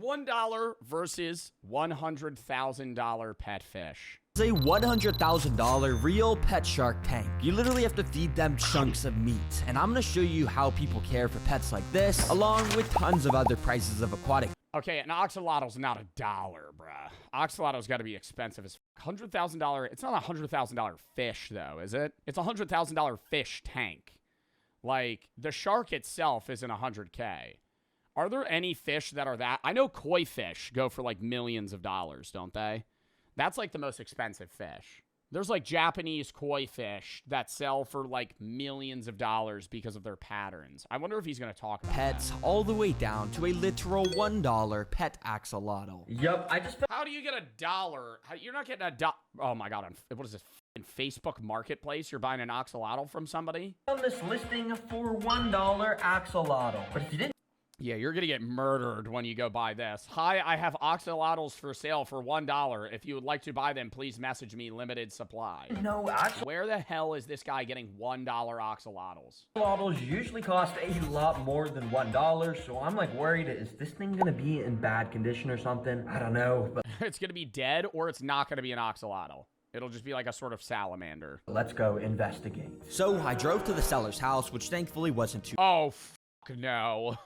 $1 versus $100,000 pet fish. It's a $100,000 real pet shark tank. You literally have to feed them chunks of meat. And I'm gonna show you how people care for pets like this, along with tons of other prices of aquatic. Okay, an axolotl's not $1, bruh. Axolotl's got to be expensive as $100,000. It's not a $100,000 fish, though, is it? It's a $100,000 fish tank. Like, the shark itself isn't $100K. Are there any fish that are that? I know koi fish go for, like, millions of dollars, don't they? That's, like, the most expensive fish. There's, like, Japanese koi fish that sell for, like, millions of dollars because of their patterns. I wonder if he's going to talk about pets that. All the way down to a literal $1 pet axolotl. Yup, I just... How do you get $1? You're not getting $1. Oh, my God. What is this? In Facebook Marketplace, you're buying an axolotl from somebody? On this listing for $1 axolotl. But if you didn't... Yeah, you're going to get murdered when you go buy this. Hi, I have axolotls for sale for $1. If you would like to buy them, please message me, limited supply. No, axolotls Where the hell is this guy getting $1 axolotls? usually cost a lot more than $1, so I'm like worried, is this thing going to be in bad condition or something? I don't know, but... It's going to be dead, or it's not going to be an axolotl. It'll just be like a sort of salamander. Let's go investigate. So I drove to the seller's house, which thankfully wasn't too... Oh, no.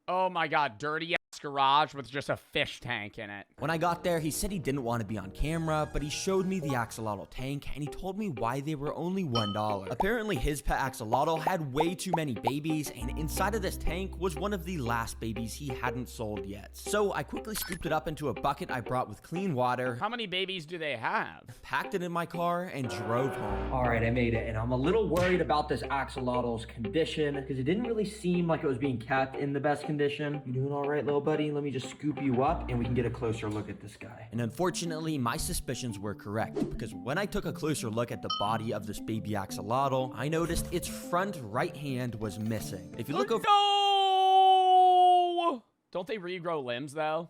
Oh my God, dirty ass garage with just a fish tank in it. When I got there, he said he didn't want to be on camera, but he showed me the axolotl tank, and he told me why they were only $1. Apparently, his pet axolotl had way too many babies, and inside of this tank was one of the last babies he hadn't sold yet. So I quickly scooped it up into a bucket I brought with clean water. How many babies do they have? Packed it in my car and drove home. All right, I made it, and I'm a little worried about this axolotl's condition because it didn't really seem like it was being kept in the best condition. You doing all right, little buddy? Let me just scoop you up and we can get a closer look at this guy. And unfortunately, my suspicions were correct, because when I took a closer look at the body of this baby axolotl, I noticed its front right hand was missing. If you look over... No! Don't they regrow limbs, though?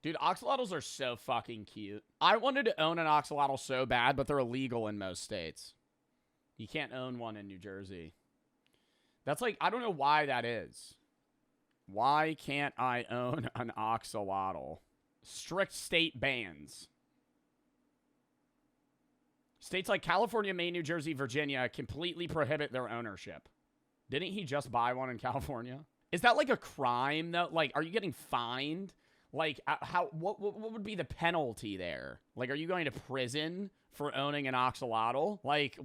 Dude, axolotls are so fucking cute. I wanted to own an axolotl so bad, but they're illegal in most states. You can't own one in New Jersey. That's like, I don't know why that is. Why can't I own an axolotl? Strict state bans. States like California, Maine, New Jersey, Virginia completely prohibit their ownership. Didn't he just buy one in California? Is that like a crime, though? Like, are you getting fined? Like, what would be the penalty there? Like, are you going to prison for owning an axolotl? Like,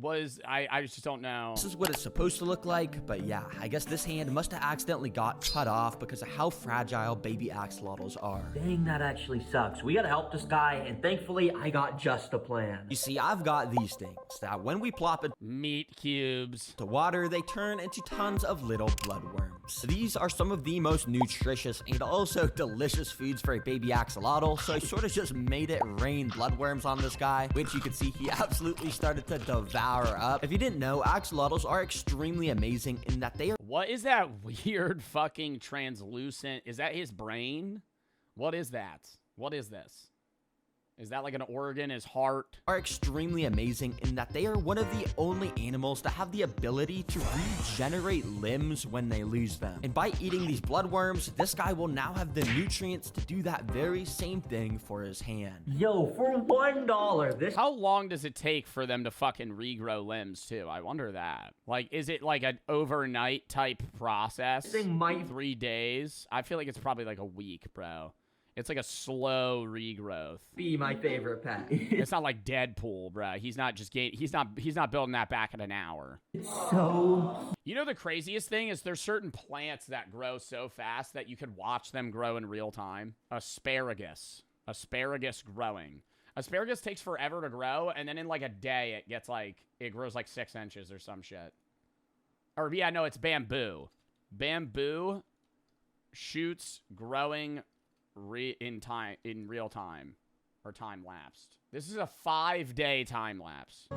I just don't know. This is what it's supposed to look like, but yeah, I guess this hand must have accidentally got cut off because of how fragile baby axolotls are. Dang, that actually sucks. We gotta help this guy, and thankfully, I got just a plan. You see, I've got these things that when we plop it Meat cubes. to water, they turn into tons of little bloodworms. These are some of the most nutritious and also delicious foods for a baby axolotl, so I sort of just made it rain bloodworms on this guy, which you can see he absolutely started to devour up. If you didn't know, axolotls are extremely amazing in that they are... What is that weird fucking translucent? Is that his brain? What is that? What is this? Is that like an organ, his heart? Are extremely amazing in that they are one of the only animals that have the ability to regenerate limbs when they lose them. And by eating these bloodworms, this guy will now have the nutrients to do that very same thing for his hand. Yo, for $1, this... How long does it take for them to fucking regrow limbs, too? I wonder that. Like, is it like an overnight type process? This thing might... 3 days? I feel like it's probably like a week, bro. It's like a slow regrowth. Be my favorite pet. It's not like Deadpool, bro. He's not just he's not building that back in an hour. It's so... You know the craziest thing is there's certain plants that grow so fast that you could watch them grow in real time. Asparagus. Asparagus growing. Asparagus takes forever to grow, and then in like a day it grows like 6 inches or some shit. Or yeah, no, it's bamboo. Bamboo shoots growing in real time, or time lapsed. This is a 5-day time lapse.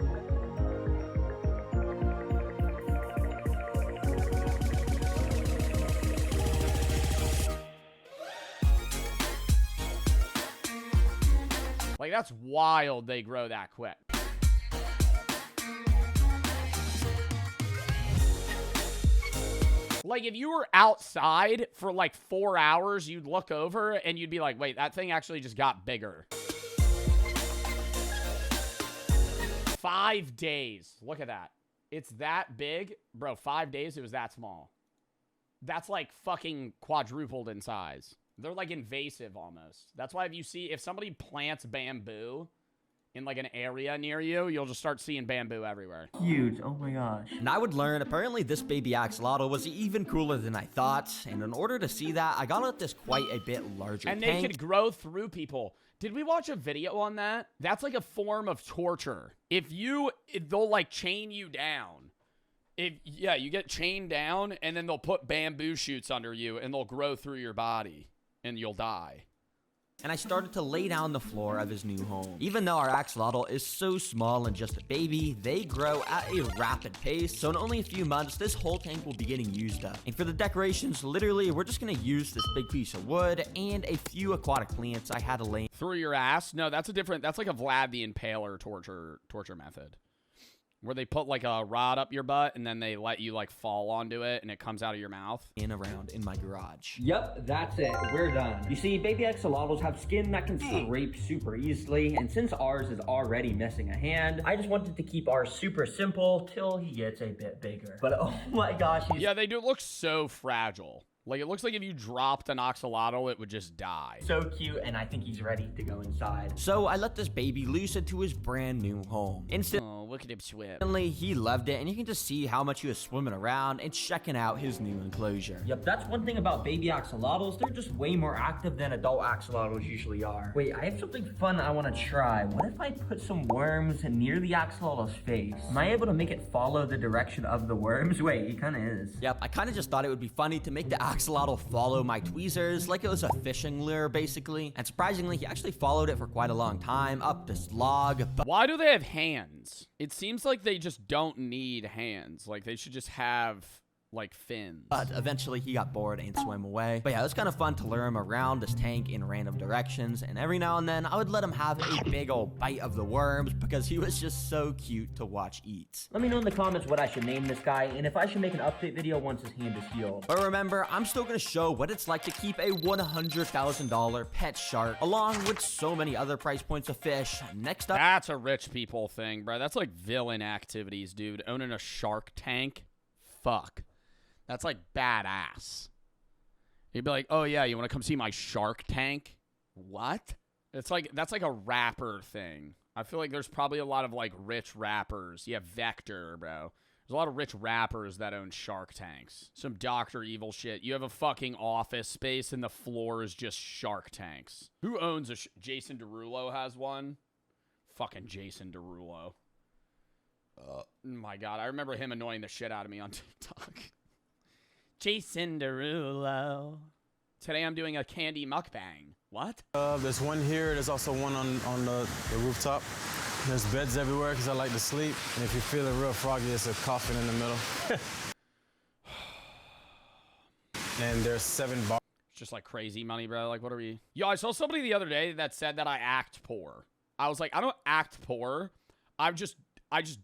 Like, that's wild they grow that quick. Like, if you were outside for like 4 hours, you'd look over and you'd be like, wait, that thing actually just got bigger. 5 days. Look at that. It's that big. Bro, 5 days, it was that small. That's like fucking quadrupled in size. They're like invasive almost. That's why if somebody plants bamboo in like an area near you, you'll just start seeing bamboo everywhere. Huge. Oh my gosh. And I would learn, apparently this baby axolotl was even cooler than I thought. And in order to see that, I got out this quite a bit larger And tank. they could grow through people. Did we watch a video on that? That's like a form of torture. They'll like chain you down. You get chained down and then they'll put bamboo shoots under you and they'll grow through your body and you'll die. And I started to lay down the floor of his new home. Even though our axolotl is so small and just a baby, they grow at a rapid pace, so in only a few months, this whole tank will be getting used up. And for the decorations, literally, we're just gonna use this big piece of wood and a few aquatic plants I had to lay. Through your ass? No, that's like a Vlad the Impaler torture method. Where they put like a rod up your butt and then they let you like fall onto it and it comes out of your mouth. And around in my garage. Yep, that's it. We're done. You see, baby axolotls have skin that can scrape super easily, and since ours is already missing a hand, I just wanted to keep ours super simple till he gets a bit bigger. But oh my gosh, yeah, they do look so fragile. Like, it looks like if you dropped an axolotl, it would just die. So cute, and I think he's ready to go inside. So I let this baby loose into his brand new home. Oh, look at him swim. Instantly, he loved it, and you can just see how much he was swimming around and checking out his new enclosure. Yep, that's one thing about baby axolotls. They're just way more active than adult axolotls usually are. Wait, I have something fun I want to try. What if I put some worms near the axolotl's face? Am I able to make it follow the direction of the worms? Wait, it kind of is. Yep, I kind of just thought it would be funny to make the axolotl follow my tweezers like it was a fishing lure, basically. And surprisingly, he actually followed it for quite a long time up this log. But why do they have hands? It seems like they just don't need hands. Like, they should just have like fins. But eventually he got bored and swam away. But yeah, it was kind of fun to lure him around this tank in random directions, and every now and then I would let him have a big old bite of the worms because he was just so cute to watch eat. Let me know in the comments what I should name this guy and if I should make an update video once his hand is healed. But remember, I'm still gonna show what it's like to keep a $100,000 pet shark along with so many other price points of fish. Next up, that's a rich people thing, bro. That's like villain activities, dude. Owning a shark tank, fuck. That's like badass. You'd be like, oh yeah, you want to come see my shark tank? What? That's like a rapper thing. I feel like there's probably a lot of like rich rappers. You have Vector, bro. There's a lot of rich rappers that own shark tanks. Some Dr. Evil shit. You have a fucking office space and the floor is just shark tanks. Who owns a Jason Derulo has one? Fucking Jason Derulo. My God, I remember him annoying the shit out of me on TikTok. Jason Derulo. Today I'm doing a candy mukbang. What? There's one here. There's also one on the rooftop. There's beds everywhere because I like to sleep. And if you're feeling real froggy, there's a coffin in the middle. And there's 7 bars. It's just like crazy money, bro. Like, what are we? Yo, I saw somebody the other day that said that I act poor. I was like, I don't act poor. I just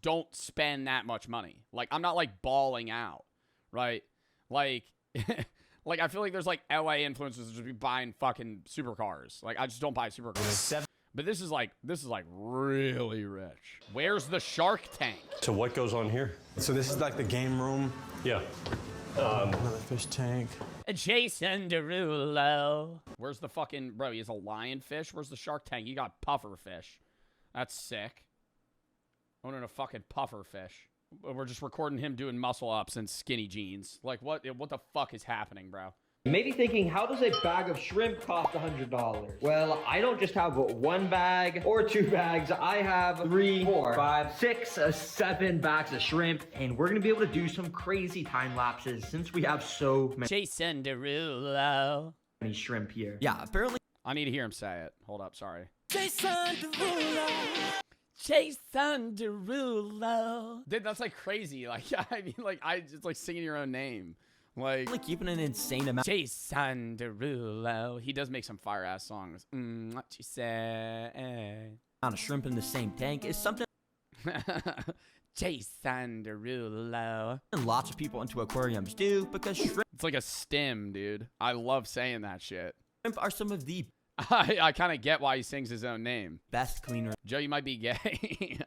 don't spend that much money. Like, I'm not like balling out, right? Like, like I feel like there's like LA influencers that just be buying fucking supercars. Like, I just don't buy supercars. But this is like really rich. Where's the shark tank? So what goes on here? So this is like the game room. Yeah. Another fish tank. Jason Derulo. Where's the fucking, bro, he has a lionfish. Where's the shark tank? You got puffer fish. That's sick. Owning a fucking puffer fish. We're just recording him doing muscle ups and skinny jeans. Like, what the fuck is happening, bro? You may be thinking, how does a bag of shrimp cost $100? Well, I don't just have 1 bag or 2 bags. I have 3, 4, 5, 6, 7 bags of shrimp. And we're going to be able to do some crazy time lapses since we have so Jason Derulo. many shrimp here. yeah, apparently I need to hear him say it. Hold up, sorry. Jason Derulo. Jason Derulo. Dude, that's like crazy. Like, I mean, like, it's like singing your own name. Like keeping an insane amount Jason Derulo. He does make some fire ass songs. What you say? of shrimp in the same tank is something Jason Derulo. And lots of people into aquariums do because shrimp It's like a stim, dude. I love saying that shit. are some of the I kind of get why he sings his own name. best cleaners Joe, you might be gay.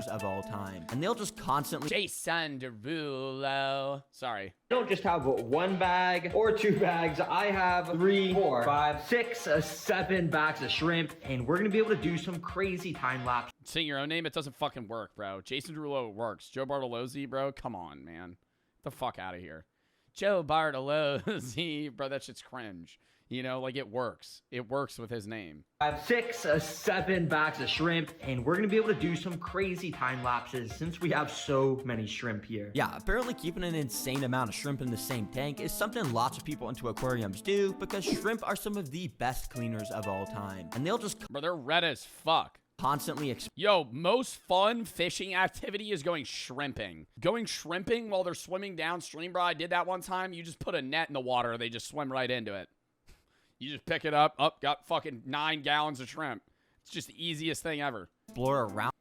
of all time. And they'll just constantly Jason Derulo. Sorry. I don't just have one bag or 2 bags. I have 3, 4, 5, 6, 7 bags of shrimp. And we're going to be able to do some crazy time lapse. Sing your own name, it doesn't fucking work, bro. Jason Derulo works. Joe Bartolozzi, bro, come on, man. Get the fuck out of here. Joe Bartolozzi. Bro, that shit's cringe. You know, like it works. It works with his name. I have 6, 7 bags of shrimp. And we're going to be able to do some crazy time lapses since we have so many shrimp here. Yeah, apparently keeping an insane amount of shrimp in the same tank is something lots of people into aquariums do because shrimp are some of the best cleaners of all time. And they'll just Bro, they're red as fuck. constantly Yo, most fun fishing activity is going shrimping. Going shrimping while they're swimming downstream, bro. I did that one time. You just put a net in the water. They just swim right into it. You just pick it up. Got fucking 9 gallons of shrimp. It's just the easiest thing ever. explore around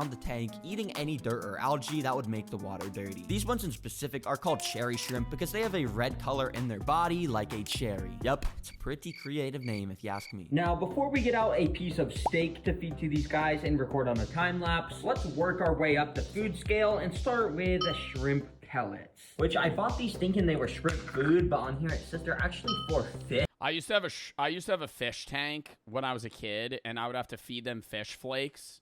the tank, eating any dirt or algae that would make the water dirty. These ones in specific are called cherry shrimp because they have a red color in their body like a cherry. Yep, it's a pretty creative name if you ask me. Now, before we get out a piece of steak to feed to these guys and record on a time lapse, let's work our way up the food scale and start with shrimp pellets. Which I bought these thinking they were shrimp food, but on here it says they're actually for fish. I used to have a fish tank when I was a kid, and I would have to feed them fish flakes.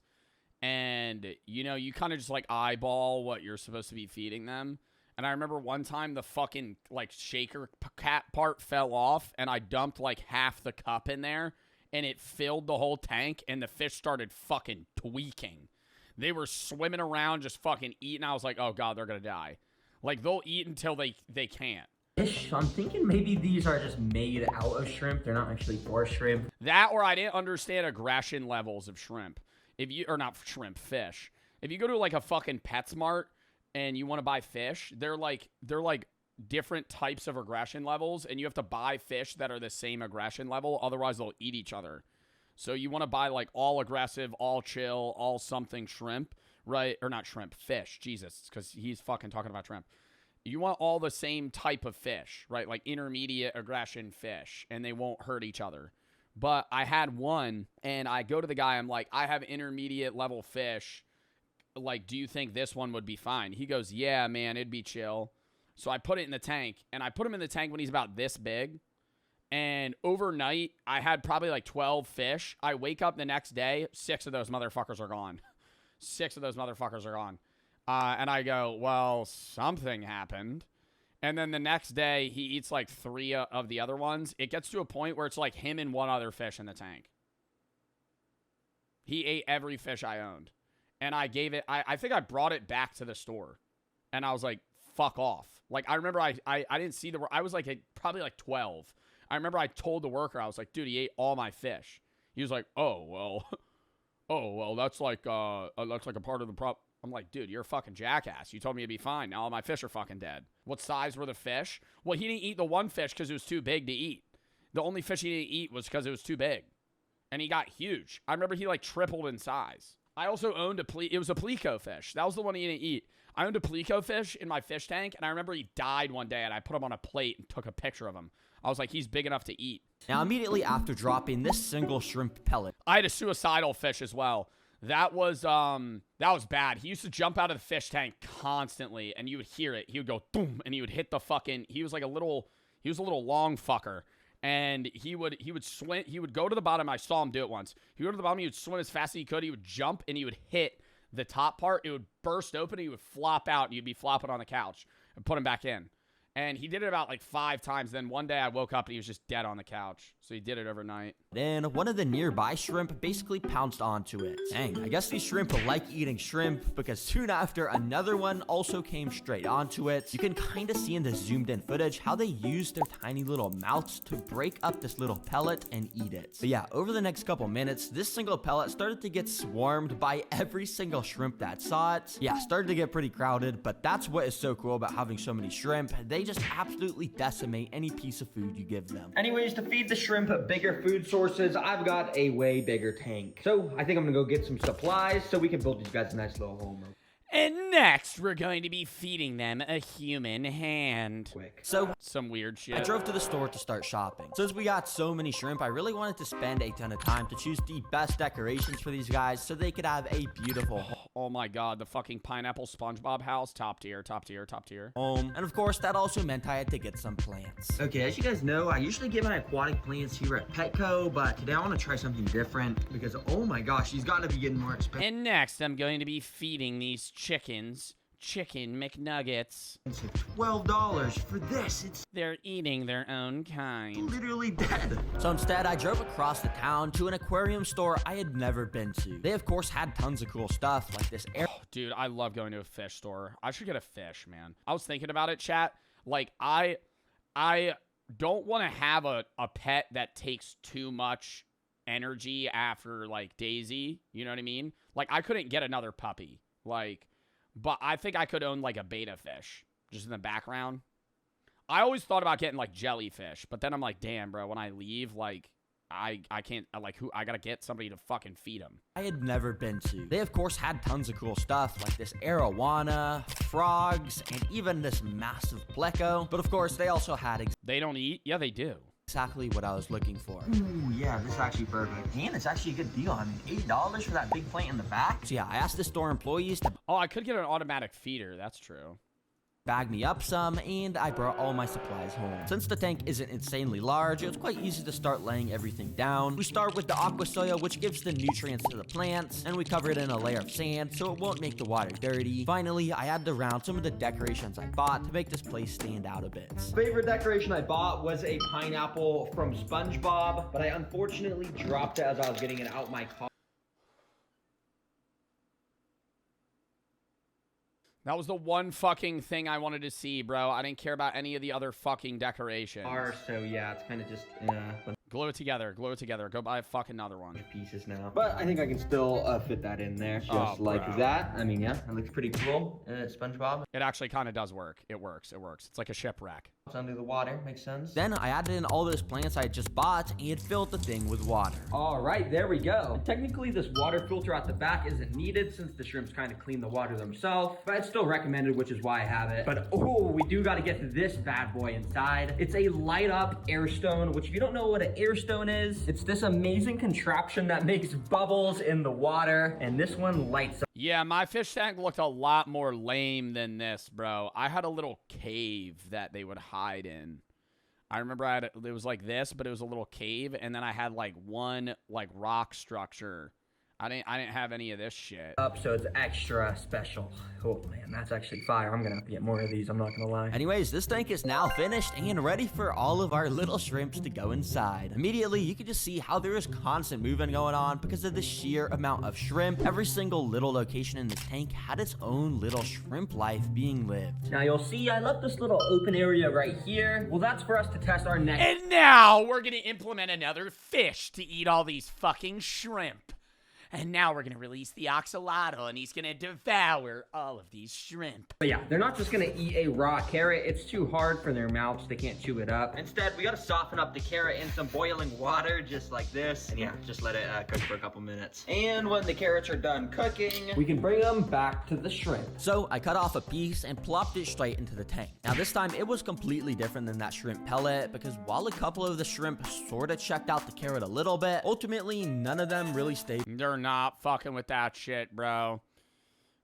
And, you know, you kind of just, like, eyeball what you're supposed to be feeding them. And I remember one time the fucking, like, shaker cap part fell off, and I dumped, like, half the cup in there, and it filled the whole tank, and the fish started fucking tweaking. They were swimming around just fucking eating. I was like, oh, God, they're going to die. Like, they'll eat until they can't. So I'm thinking maybe these are just made out of shrimp. They're not actually for shrimp. That, or I didn't understand aggression levels of shrimp. Or not shrimp, fish. If you go to like a fucking PetSmart and you want to buy fish, they're like different types of aggression levels, and you have to buy fish that are the same aggression level. Otherwise, they'll eat each other. So you want to buy like all aggressive, all chill, all something shrimp, right? Or not shrimp, fish. Jesus, because he's fucking talking about shrimp. You want all the same type of fish, right? Like intermediate aggression fish, and they won't hurt each other. But I had one, and I go to the guy, I'm like, I have intermediate level fish. Like, do you think this one would be fine? He goes, yeah, man, it'd be chill. So I put it in the tank, and I put him in the tank when he's about this big. And overnight, I had probably like 12 fish. I wake up the next day, 6 of those motherfuckers are gone. 6 of those motherfuckers are gone. And I go, well, something happened. And then the next day, he eats like 3 of the other ones. It gets to a point where it's like him and one other fish in the tank. He ate every fish I owned. And I gave it, I think I brought it back to the store. And I was like, fuck off. Like, I remember I didn't see I was like probably like 12. I remember I told the worker, I was like, dude, he ate all my fish. He was like, oh, well, that's like a part of the problem. I'm like, dude, you're a fucking jackass. You told me it'd be fine. Now all my fish are fucking dead. What size were the fish? Well, he didn't eat the one fish because it was too big to eat. The only fish he didn't eat was because it was too big. And he got huge. I remember he like tripled in size. I also owned it was a pleco fish. That was the one he didn't eat. I owned a pleco fish in my fish tank, and I remember he died one day, and I put him on a plate and took a picture of him. I was like, he's big enough to eat. Now, immediately after dropping this single shrimp pellet, I had a suicidal fish as well. That was bad. He used to jump out of the fish tank constantly, and you would hear it. He would go boom, and he would hit the fucking. He was a little long fucker, and he would swim. He would go to the bottom. I saw him do it once. He would go to the bottom. He would swim as fast as he could. He would jump, and he would hit the top part. It would burst open. And he would flop out, and you'd be flopping on the couch and put him back in. And he did it about like 5 times. Then one day I woke up and he was just dead on the couch. So he did it overnight. then one of the nearby shrimp basically pounced onto it. Dang, I guess these shrimp like eating shrimp because soon after another one also came straight onto it. You can kind of see in the zoomed in footage how they used their tiny little mouths to break up this little pellet and eat it. But yeah, over the next couple minutes, this single pellet started to get swarmed by every single shrimp that saw it. Yeah, started to get pretty crowded, but that's what is so cool about having so many shrimp. They just absolutely decimate any piece of food you give them. Anyways, to feed the shrimp bigger food sources, I've got a way bigger tank. So I think I'm gonna go get some supplies so we can build these guys a nice little home. And next, we're going to be feeding them a human hand. Quick. So Some weird shit. I drove to the store to start shopping. Since we got so many shrimp, I really wanted to spend a ton of time to choose the best decorations for these guys so they could have a beautiful Oh my god, the fucking pineapple SpongeBob house. Top tier, top tier, top tier. home. And of course, that also meant I had to get some plants. Okay, as you guys know, I usually get my aquatic plants here at Petco, but today I want to try something different because, oh my gosh, these got to be getting more expensive. And next, I'm going to be feeding these chickens chicken McNuggets. It's $12 for this. It's They're eating their own kind. literally dead. So instead, I drove across the town to an aquarium store I had never been to. They, of course, had tons of cool stuff like this air. Dude, I love going to a fish store. I should get a fish, man. I was thinking about it, chat. Like, I don't want to have a pet that takes too much energy after, like, Daisy. You know what I mean? Like, I couldn't get another puppy. Like, but I think I could own, like, a beta fish just in the background. I always thought about getting, like, jellyfish. But then I'm like, damn, bro, when I leave, like, I can't, like, I gotta get somebody to fucking feed them. I had never been to. They, of course, had tons of cool stuff like this arowana, frogs, and even this massive pleco. But, of course, they also had They don't eat? Yeah, they do. exactly what I was looking for. Ooh, yeah, this is actually perfect. And it's actually a good deal. I mean, $8 for that big plant in the back. So, yeah, I asked the store employees to Oh, I could get an automatic feeder. That's true. bag me up some, and I brought all my supplies home. Since the tank isn't insanely large, it was quite easy to start laying everything down. We start with the aqua soil, which gives the nutrients to the plants, and we cover it in a layer of sand so it won't make the water dirty. Finally, I added around some of the decorations I bought to make this place stand out a bit. Favorite decoration I bought was a pineapple from SpongeBob, but I unfortunately dropped it as I was getting it out my car. That was the one fucking thing I wanted to see, bro. I didn't care about any of the other fucking decorations. So yeah, it's kind of just Glue it together. Glue it together. Go buy a fucking another one. pieces now. But I think I can still fit that in there just Oh, like bro. that. I mean, yeah, it looks pretty cool. SpongeBob. It actually kind of does work. It works. It works. It's like a shipwreck. It's under the water. Makes sense. Then I added in all those plants I had just bought and filled the thing with water. All right, there we go. Technically, this water filter at the back isn't needed since the shrimps kind of clean the water themselves, but it's still recommended, which is why I have it. But oh, we do got to get to this bad boy inside. It's a light up air stone, which if you don't know what an air stone is, it's this amazing contraption that makes bubbles in the water, and this one lights up. Yeah, my fish tank looked a lot more lame than this, bro. I had a little cave that they would hide in. I remember it was like this, but it was a little cave, and then I had like one like rock structure. I didn't have any of this shit. So it's extra special. Oh man, that's actually fire. I'm gonna have to get more of these, I'm not gonna lie. Anyways, this tank is now finished and ready for all of our little shrimps to go inside. Immediately, you can just see how there is constant movement going on because of the sheer amount of shrimp. Every single little location in this tank had its own little shrimp life being lived. Now you'll see I left this little open area right here. Well, that's for us to test our next. And now we're gonna implement another fish to eat all these fucking shrimp. And now we're gonna release the Axolotl, and he's gonna devour all of these shrimp. But yeah, they're not just gonna eat a raw carrot. It's too hard for their mouths. They can't chew it up. Instead, we gotta soften up the carrot in some boiling water, just like this. And yeah, just let it cook for a couple minutes. And when the carrots are done cooking, we can bring them back to the shrimp. So I cut off a piece and plopped it straight into the tank. Now this time it was completely different than that shrimp pellet because while a couple of the shrimp sort of checked out the carrot a little bit, ultimately none of them really stayed. They're not fucking with that shit, bro.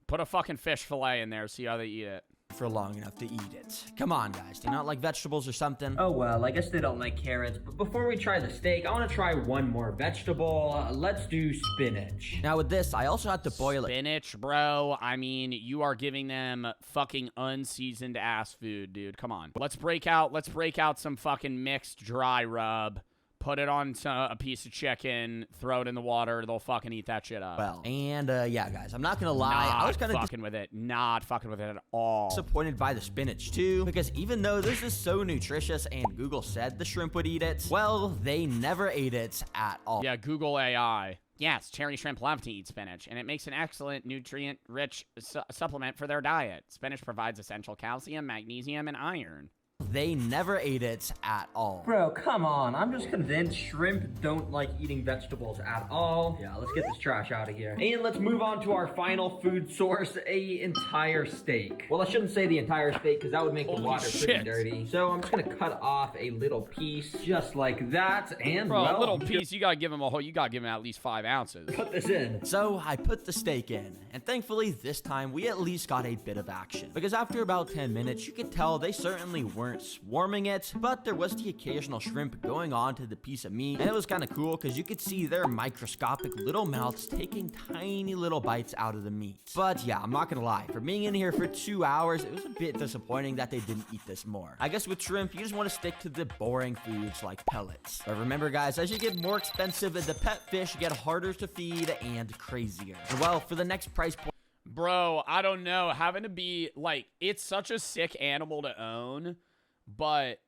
Put a fucking fish fillet in there, see how they eat it. For long enough to eat it. Come on, guys. Do you not like vegetables or something? Oh well, I guess they don't like carrots. But before we try the steak, I want to try one more vegetable. Let's do spinach. Now with this, I also had to boil it. Spinach, bro. I mean, you are giving them fucking unseasoned ass food, dude. Come on. Let's break out some fucking mixed dry rub. Put it on a piece of chicken, throw it in the water, they'll fucking eat that shit up. Well, and yeah, guys, I'm not gonna lie, I was kind of fucking with it. Not fucking with it at all. disappointed by the spinach too, because even though this is so nutritious and Google said the shrimp would eat it, well, they never ate it at all. Yeah, Google AI. Yes, cherry shrimp love to eat spinach, and it makes an excellent nutrient-rich supplement for their diet. Spinach provides essential calcium, magnesium, and iron. They never ate it at all. Bro, come on. I'm just convinced shrimp don't like eating vegetables at all. Yeah, let's get this trash out of here. And let's move on to our final food source, a entire steak. Well, I shouldn't say the entire steak because that would make the water pretty dirty. So I'm just gonna cut off a little piece just like that. And Bro, well, a little piece, you gotta give him a whole, you gotta give him at least 5 ounces. put this in. So I put the steak in, and thankfully this time we at least got a bit of action. Because after about 10 minutes, you could tell they certainly weren't swarming it, but there was the occasional shrimp going onto the piece of meat, and it was kind of cool because you could see their microscopic little mouths taking tiny little bites out of the meat. But yeah, I'm not gonna lie, for being in here for 2 hours, it was a bit disappointing that they didn't eat this more. I guess with shrimp, you just want to stick to the boring foods like pellets. But remember guys, as you get more expensive, the pet fish get harder to feed and crazier. And well, for the next price point, Bro, I don't know. Having to be, like, it's such a sick animal to own, but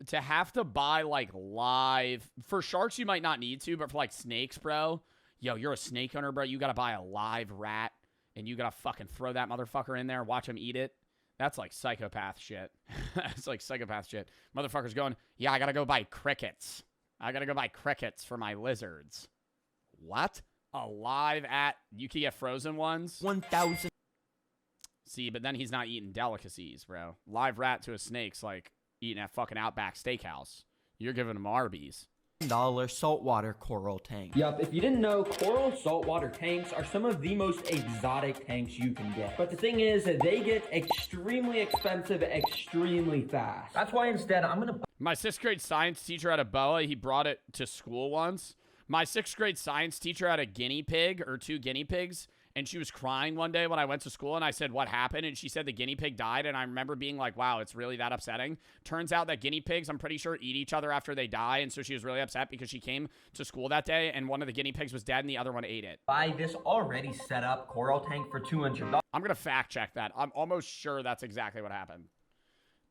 to have to buy, like, live... For sharks, you might not need to, but for, like, snakes, bro, yo, you're a snake owner, bro, you gotta buy a live rat, and you gotta fucking throw that motherfucker in there, watch him eat it. That's, like, psychopath shit. That's, like, psychopath shit. Motherfucker's going, yeah, I gotta go buy crickets. I gotta go buy crickets for my lizards. What? Alive at... You can get frozen ones? 1,000. See, but then he's not eating delicacies, bro. Live rat to a snake's like eating at fucking Outback Steakhouse. You're giving him Arby's. $1 saltwater coral tank. Yup, if you didn't know, coral saltwater tanks are some of the most exotic tanks you can get. But the thing is, they get extremely expensive extremely fast. That's why instead, I'm gonna... My 6th grade science teacher had a boa. He brought it to school once. My 6th grade science teacher had a guinea pig, or 2 guinea pigs, and she was crying one day when I went to school, and I said, what happened? And she said the guinea pig died, and I remember being like, wow, it's really that upsetting. Turns out that guinea pigs, I'm pretty sure, eat each other after they die, and so she was really upset because she came to school that day, and one of the guinea pigs was dead, and the other one ate it. Buy this already set up coral tank for $200. I'm going to fact check that. I'm almost sure that's exactly what happened.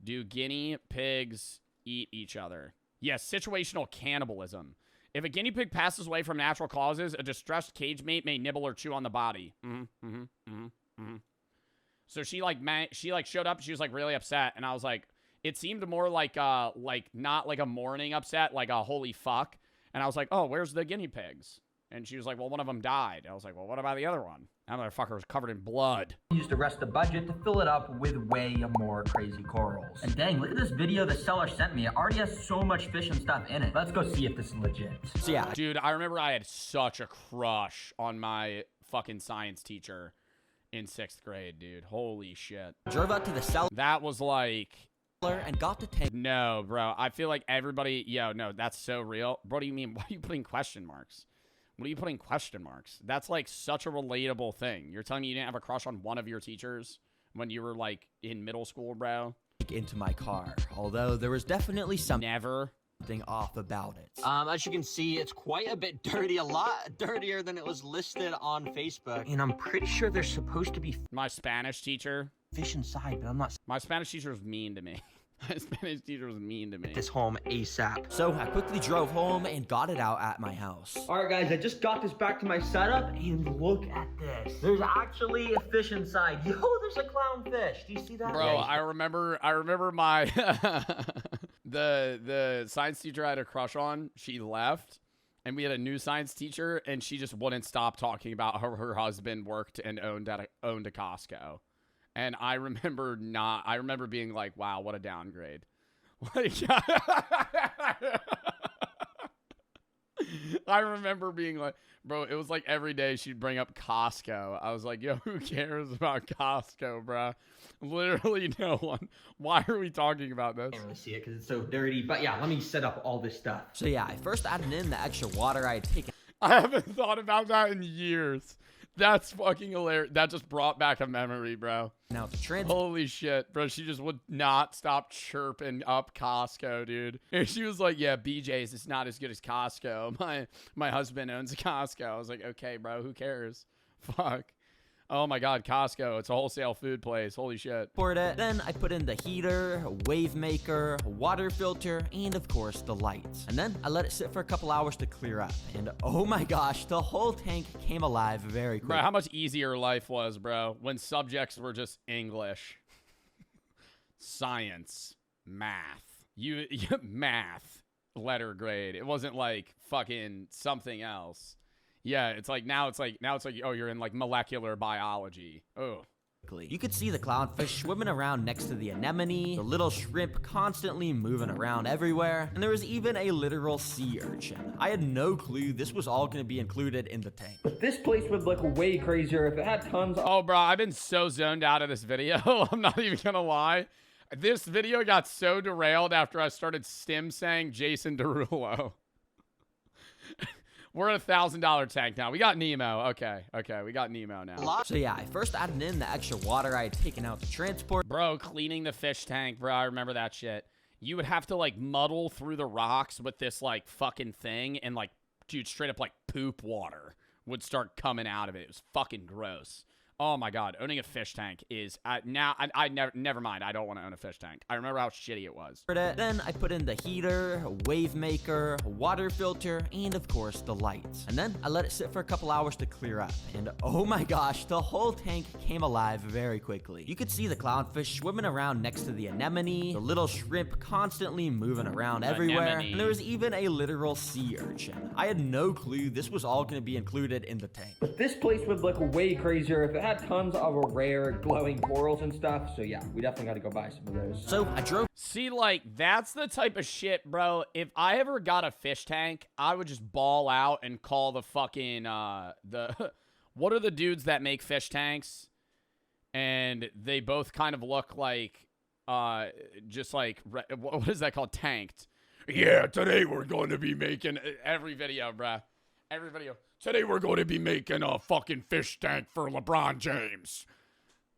Do guinea pigs eat each other? Yes, situational cannibalism. If a guinea pig passes away from natural causes, a distressed cage mate may nibble or chew on the body. So she showed up. She was like really upset, and I was like, it seemed more like not like a mourning upset, like a holy fuck. And I was like, oh, where's the guinea pigs? And she was like, well, one of them died. I was like, well, what about the other one? That motherfucker was covered in blood. Used the rest of the budget to fill it up with way more crazy corals. And dang, look at this video the seller sent me. It already has so much fish and stuff in it. Let's go see if this is legit. So yeah, dude, I remember I had such a crush on my fucking science teacher in 6th grade, dude. Holy shit. drove out to the cellar That was like... and got the tank. No, bro. I feel like everybody... Yo, no, that's so real. What do you mean? Why are you putting question marks? What are you putting question marks? That's like such a relatable thing. You're telling me you didn't have a crush on one of your teachers when you were like in middle school, bro? Into my car, although there was definitely something Never. off about it. As you can see, it's quite a bit dirty, a lot dirtier than it was listed on Facebook. And I'm pretty sure there's supposed to be My Spanish teacher. fish inside, but I'm not... My Spanish teacher was mean to me. My Spanish teacher was mean to me. This home ASAP. So I quickly drove home and got it out at my house. Alright guys, I just got this back to my setup, and look at this. There's actually a fish inside. Yo, there's a clownfish. Do you see that? Bro, I remember my the science teacher I had a crush on. She left, and we had a new science teacher, and she just wouldn't stop talking about how her husband worked and owned a Costco. And I remember being like, wow, what a downgrade. Like, I remember being like, bro, it was like every day she'd bring up Costco. I was like, yo, who cares about Costco, bro? Literally no one. Why are we talking about this? I can't really see it because it's so dirty. But yeah, let me set up all this stuff. So yeah, I first added in the extra water I had taken I haven't thought about that in years. That's fucking hilarious. That just brought back a memory, bro. Now to trans. Holy shit, bro. She just would not stop chirping up Costco, dude. And she was like, yeah, BJ's is not as good as Costco. My husband owns a Costco. I was like, okay, bro, who cares? Fuck. Oh my God, Costco. It's a wholesale food place. Holy shit. Poured it. Then I put in the heater, wave maker, water filter, and of course the lights. And then I let it sit for a couple hours to clear up. And oh my gosh, the whole tank came alive very quickly. Bro, how much easier life was, bro, when subjects were just English. Science. Math. You math letter grade. It wasn't like fucking something else. Yeah, it's like now it's like oh, you're in like molecular biology. Oh. You could see the clownfish swimming around next to the anemone, the little shrimp constantly moving around everywhere, and there was even a literal sea urchin. I had no clue this was all going to be included in the tank. But this place would look way crazier if it had tons of... Oh, bro, I've been so zoned out of this video. I'm not even gonna lie. This video got so derailed after I started stim saying Jason Derulo. We're at $1,000 tank now. We got Nemo. Okay, we got Nemo now. So yeah, I first added in the extra water I had taken out to transport. Bro, cleaning the fish tank, bro. I remember that shit. You would have to, like, muddle through the rocks with this, like, fucking thing. And, like, dude, straight up, like, poop water would start coming out of it. It was fucking gross. Oh, my God. Owning a fish tank is... now, I never mind. I don't want to own a fish tank. I remember how shitty it was. Then I put in the heater, wave maker, water filter, and of course the lights. And then I let it sit for a couple hours to clear up. And oh my gosh, the whole tank came alive very quickly. You could see the clownfish swimming around next to the anemone, the little shrimp constantly moving around everywhere, and there was even a literal sea urchin. I had no clue this was all going to be included in the tank. But this place would look way crazier if it had tons of rare glowing corals and stuff. So yeah, we definitely got to go buy some of those. So I drove... See, like, that's the type of shit, bro. If I ever got a fish tank, I would just ball out and call the fucking, what are the dudes that make fish tanks? And they both kind of look like, just like, what is that called? Tanked. Yeah, today we're going to be making, every video, bruh. Every video. Today we're going to be making a fucking fish tank for LeBron James.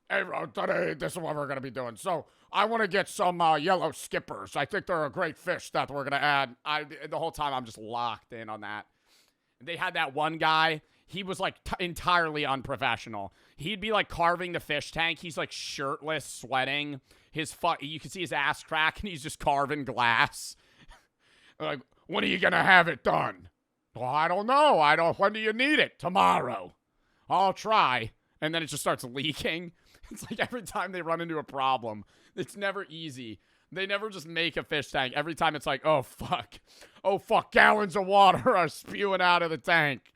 Today, this is what we're going to be doing. So, I want to get some yellow skippers. I think they're a great fish that we're going to add. The whole time, I'm just locked in on that. They had that one guy. He was, like, entirely unprofessional. He'd be, like, carving the fish tank. He's, like, shirtless, sweating. You can see his ass crack, and he's just carving glass. Like, when are you going to have it done? Well, I don't know. When do you need it? Tomorrow. I'll try. And then it just starts leaking. It's like every time they run into a problem, it's never easy. They never just make a fish tank. Every time it's like, oh, fuck. Oh, fuck. Gallons of water are spewing out of the tank.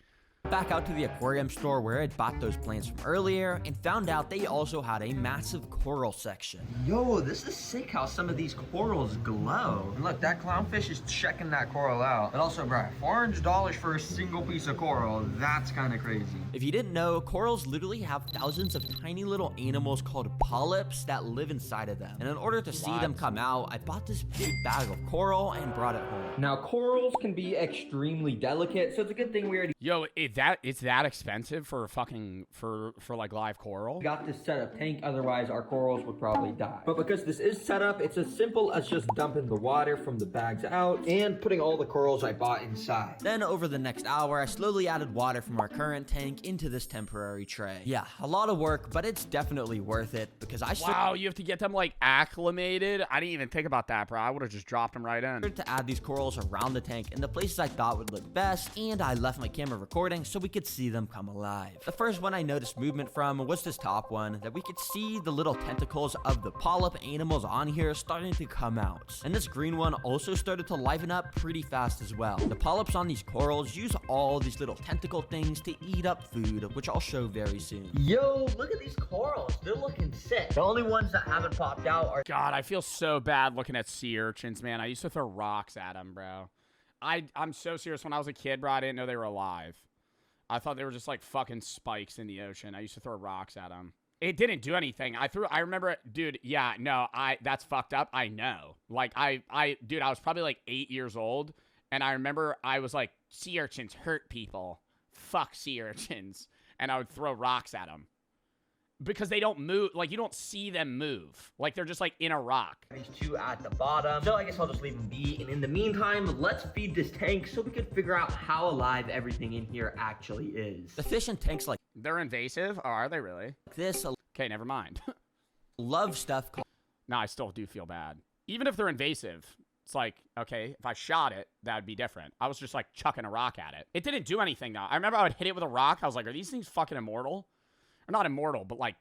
Back out to the aquarium store where I'd bought those plants from earlier and found out they also had a massive coral section. Yo, this is sick how some of these corals glow. And look, that clownfish is checking that coral out. But also, bro, $400 for a single piece of coral, that's kind of crazy. If you didn't know, corals literally have thousands of tiny little animals called polyps that live inside of them. And in order to see them come out, I bought this big bag of coral and brought it home. Now, corals can be extremely delicate, so it's a good thing we already Yo, it's that expensive for fucking for like live coral? got this set up tank, otherwise our corals would probably die. But because this is set up, it's as simple as just dumping the water from the bags out and putting all the corals I bought inside. Then over the next hour, I slowly added water from our current tank into this temporary tray. Yeah, a lot of work, but it's definitely worth it because Wow, you have to get them like acclimated? I didn't even think about that, bro. I would have just dropped them right in. to add these corals around the tank in the places I thought would look best, and I left my camera recording so we could see them come alive. The first one I noticed movement from was this top one, that we could see the little tentacles of the polyp animals on here starting to come out. And this green one also started to liven up pretty fast as well. The polyps on these corals use all these little tentacle things to eat up food, which I'll show very soon. Yo, look at these corals. They're looking sick. The only ones that haven't popped out are... God, I feel so bad looking at sea urchins, man. I used to throw rocks at them, bro. I'm so serious. When I was a kid, bro, I didn't know they were alive. I thought they were just like fucking spikes in the ocean. I used to throw rocks at them. It didn't do anything. I remember it, dude. Yeah, no, that's fucked up. I know. Like, dude, I was probably like 8 years old. And I remember I was like, sea urchins hurt people. Fuck sea urchins. And I would throw rocks at them. Because they don't move, like, you don't see them move. Like, they're just, like, in a rock. These two at the bottom. So I guess I'll just leave them be. And in the meantime, let's feed this tank so we can figure out how alive everything in here actually is. The fish in tanks like They're invasive? Oh, are they really? this Okay, never mind. love stuff called... No, I still do feel bad. Even if they're invasive, it's like, okay, if I shot it, that would be different. I was just, like, chucking a rock at it. It didn't do anything, though. I remember I would hit it with a rock. I was like, are these things fucking immortal? Or not immortal, but like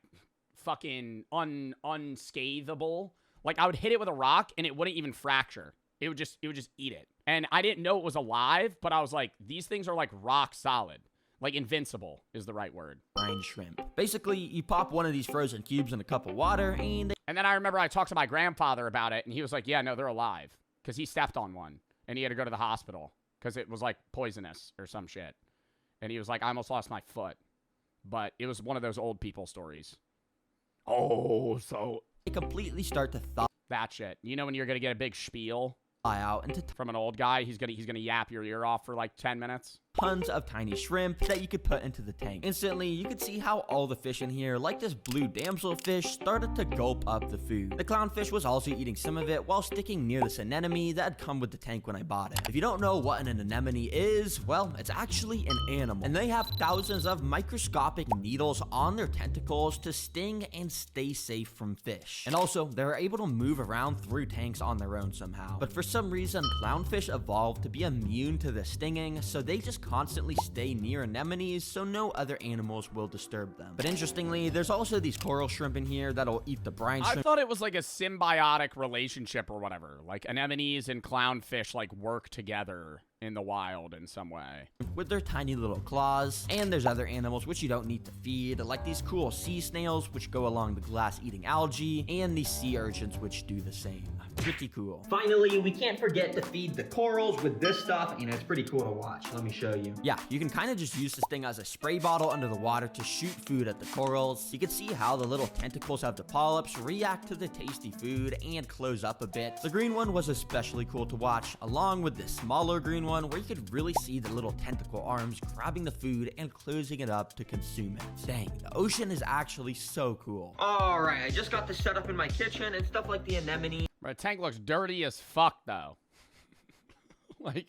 fucking unscathable. Like, I would hit it with a rock, and it wouldn't even fracture. It would just eat it. And I didn't know it was alive, but I was like, these things are, like, rock solid. Like, invincible is the right word. Brine shrimp. Basically, you pop one of these frozen cubes in a cup of water, and then I remember I talked to my grandfather about it, and he was like, yeah, no, they're alive. Because he stepped on one, and he had to go to the hospital. Because it was, like, poisonous or some shit. And he was like, I almost lost my foot. But it was one of those old people stories. Oh, so... they completely start to thaw that shit. You know when you're going to get a big spiel out into from an old guy? He's gonna yap your ear off for like 10 minutes. tons of tiny shrimp that you could put into the tank. Instantly, you could see how all the fish in here, like this blue damselfish, started to gulp up the food. The clownfish was also eating some of it while sticking near this anemone that had come with the tank when I bought it. If you don't know what an anemone is, well, it's actually an animal, and they have thousands of microscopic needles on their tentacles to sting and stay safe from fish. And also, they're able to move around through tanks on their own somehow. But for some reason, clownfish evolved to be immune to the stinging, so they just constantly stay near anemones so no other animals will disturb them. But interestingly, there's also these coral shrimp in here that'll eat the brine shrimp. I thought it was like a symbiotic relationship or whatever. Like anemones and clownfish like work together in the wild in some way. With their tiny little claws. And there's other animals which you don't need to feed, like these cool sea snails which go along the glass eating algae, and these sea urchins which do the same. Pretty cool. Finally, we can't forget to feed the corals with this stuff, and it's pretty cool to watch. Let me show you. Yeah, you can kind of just use this thing as a spray bottle under the water to shoot food at the corals. You can see how the little tentacles of the polyps react to the tasty food and close up a bit. The green one was especially cool to watch, along with this smaller green one where you could really see the little tentacle arms grabbing the food and closing it up to consume it. Dang, the ocean is actually so cool. Alright, I just got this set up in my kitchen and stuff like the anemone. My tank looks dirty as fuck though. Like,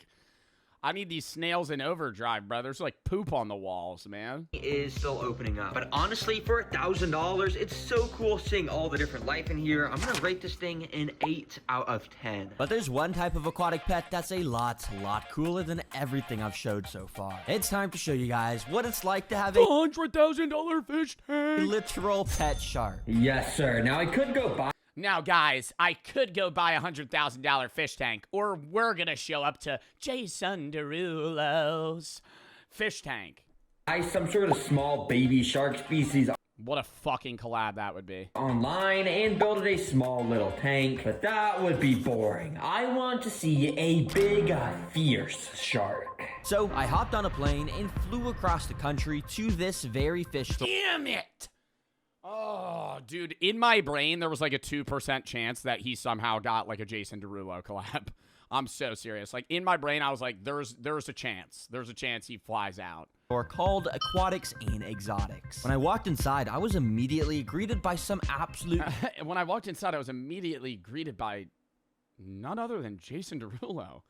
I need these snails in overdrive, bro. There's like poop on the walls, man. Is still opening up. But honestly, for $1,000, it's so cool seeing all the different life in here. I'm gonna rate this thing an 8 out of 10. But there's one type of aquatic pet that's a lot cooler than everything I've showed so far. It's time to show you guys what it's like to have a $100,000 fish tank. literal pet shark. Yes, sir. Now, I could go buy Now, guys, I could go buy a $100,000 fish tank, or we're gonna show up to Jason Derulo's fish tank. some sort of small baby shark species What a fucking collab that would be. online and build a small little tank, but that would be boring. I want to see a big, fierce shark. So I hopped on a plane and flew across the country to this very fish store. Damn it! Oh, dude, in my brain, there was like a 2% chance that he somehow got like a Jason Derulo collab. I'm so serious. Like, in my brain, I was like, there's a chance. There's a chance he flies out. Called Aquatics and Exotics. When I walked inside, I was immediately greeted by some absolute... When I walked inside, I was immediately greeted by none other than Jason Derulo.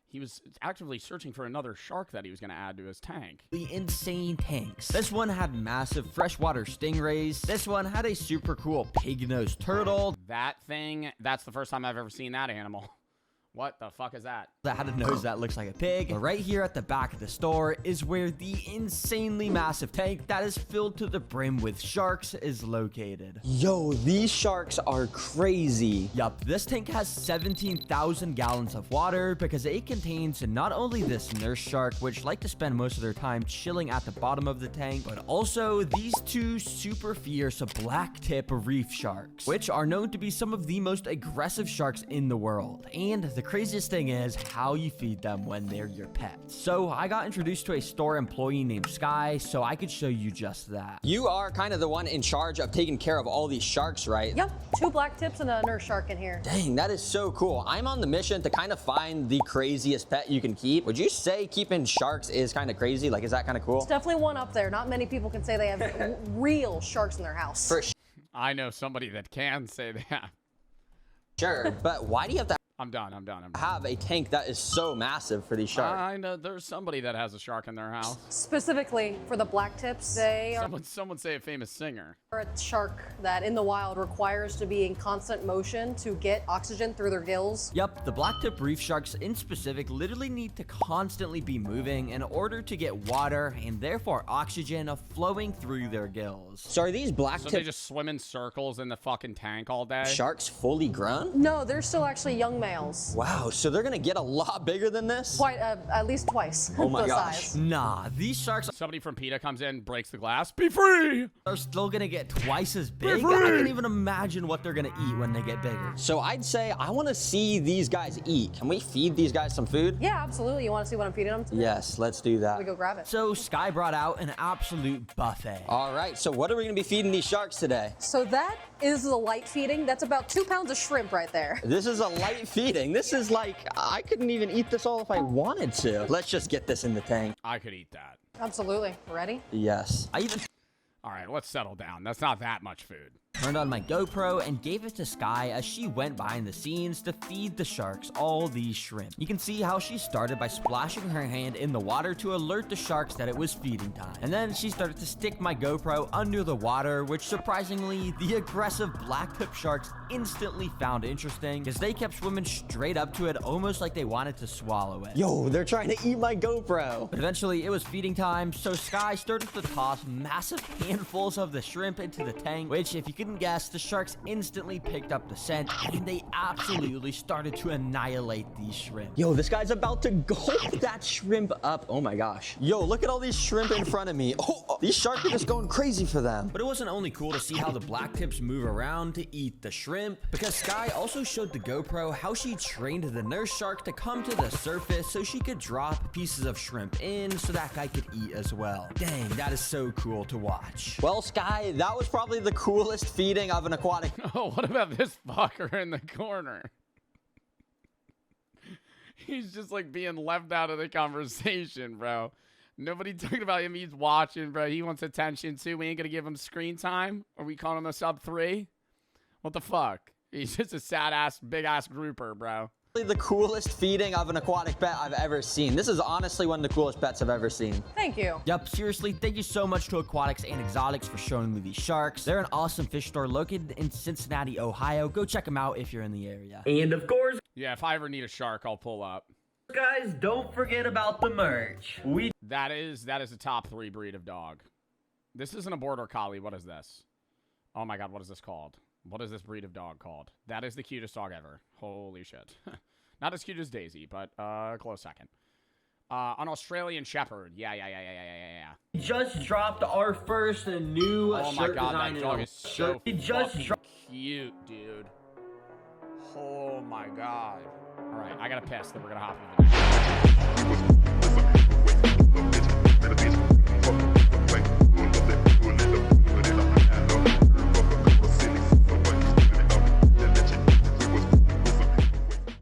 He was actively searching for another shark that he was going to add to his tank. The insane tanks. This one had massive freshwater stingrays. This one had a super cool pig-nosed turtle. That thing, that's the first time I've ever seen that animal. What the fuck is that? That had a nose that looks like a pig. But right here at the back of the store is where the insanely massive tank that is filled to the brim with sharks is located. Yo, these sharks are crazy. Yup, this tank has 17,000 gallons of water because it contains not only this nurse shark, which like to spend most of their time chilling at the bottom of the tank, but also these two super fierce black tip reef sharks, which are known to be some of the most aggressive sharks in the world. And the craziest thing is how you feed them when they're your pets. So I got introduced to a store employee named Sky, so I could show you just that. You are kind of the one in charge of taking care of all these sharks, right? Yep, 2 black tips and a nurse shark in here. Dang, that is so cool. I'm on the mission to kind of find the craziest pet you can keep. Would you say keeping sharks is kind of crazy? Like, is that kind of cool? It's definitely one up there. Not many people can say they have real sharks in their house. For I know somebody that can say that. sure, but why do you have to I'm done. have a tank that is so massive for these sharks. I know there's somebody that has a shark in their house. Specifically for the black tips, they are Someone say a famous singer. a shark that in the wild requires to be in constant motion to get oxygen through their gills. Yup, the blacktip reef sharks in specific literally need to constantly be moving in order to get water and therefore oxygen flowing through their gills. So are these black So tip they just swim in circles in the fucking tank all day? sharks fully grown? No, they're still actually young males. Wow, so they're gonna get a lot bigger than this? Quite at least twice Oh my the gosh. size. Nah, these sharks Somebody from PETA comes in, breaks the glass. Be free! are still gonna get twice as big. free! I can't even imagine what they're gonna eat when they get bigger. So I'd say I wanna see these guys eat. Can we feed these guys some food? Yeah, absolutely. You want to see what I'm feeding them today? Yes, let's do that. We go grab it. So Sky brought out an absolute buffet. All right, so what are we gonna be feeding these sharks today? So that is the light feeding. That's about 2 pounds of shrimp right there. This is a light feeding. This is like, I couldn't even eat this all if I wanted to. Let's just get this in the tank. I could eat that. Absolutely. Ready? Yes. I even All right, let's settle down. That's not that much food. turned on my GoPro and gave it to Sky as she went behind the scenes to feed the sharks all these shrimp. You can see how she started by splashing her hand in the water to alert the sharks that it was feeding time. And then she started to stick my GoPro under the water, which surprisingly, the aggressive blacktip sharks instantly found interesting because they kept swimming straight up to it almost like they wanted to swallow it. Yo, they're trying to eat my GoPro. But eventually it was feeding time, so Sky started to toss massive handfuls of the shrimp into the tank, which if you couldn't guess, the sharks instantly picked up the scent and they absolutely started to annihilate these shrimp. Yo, this guy's about to gulp that shrimp up. Oh my gosh. Yo, look at all these shrimp in front of me. Oh, these sharks are just going crazy for them. But it wasn't only cool to see how the blacktips move around to eat the shrimp, because Sky also showed the GoPro how she trained the nurse shark to come to the surface so she could drop pieces of shrimp in so that guy could eat as well. Dang, that is so cool to watch. Well, Sky, that was probably the coolest feeding of an aquatic. Oh, what about this fucker in the corner? He's just like being left out of the conversation, bro. Nobody talking about him. He's watching, bro. He wants attention too. We ain't gonna give him screen time. Are we calling him a sub 3? What the fuck? He's just a sad ass, big ass grouper, bro. The coolest feeding of an aquatic pet I've ever seen. This is honestly one of the coolest pets I've ever seen. Thank you. Yup, seriously, thank you so much to Aquatics and Exotics for showing me these sharks. They're an awesome fish store located in Cincinnati, Ohio. Go check them out if you're in the area. And of course, Yeah, if I ever need a shark, I'll pull up. guys, don't forget about the merch. We That is a top 3 breed of dog. This isn't a border collie. What is this? Oh my god, what is this called? What is this breed of dog called? That is the cutest dog ever. Holy shit. Not as cute as Daisy, but close second. An Australian Shepherd. Yeah. just dropped our first new Oh my shirt god, design. that dog is so We just fucking cute, dude. Oh my god. All right, I gotta piss, then we're gonna hop into the next.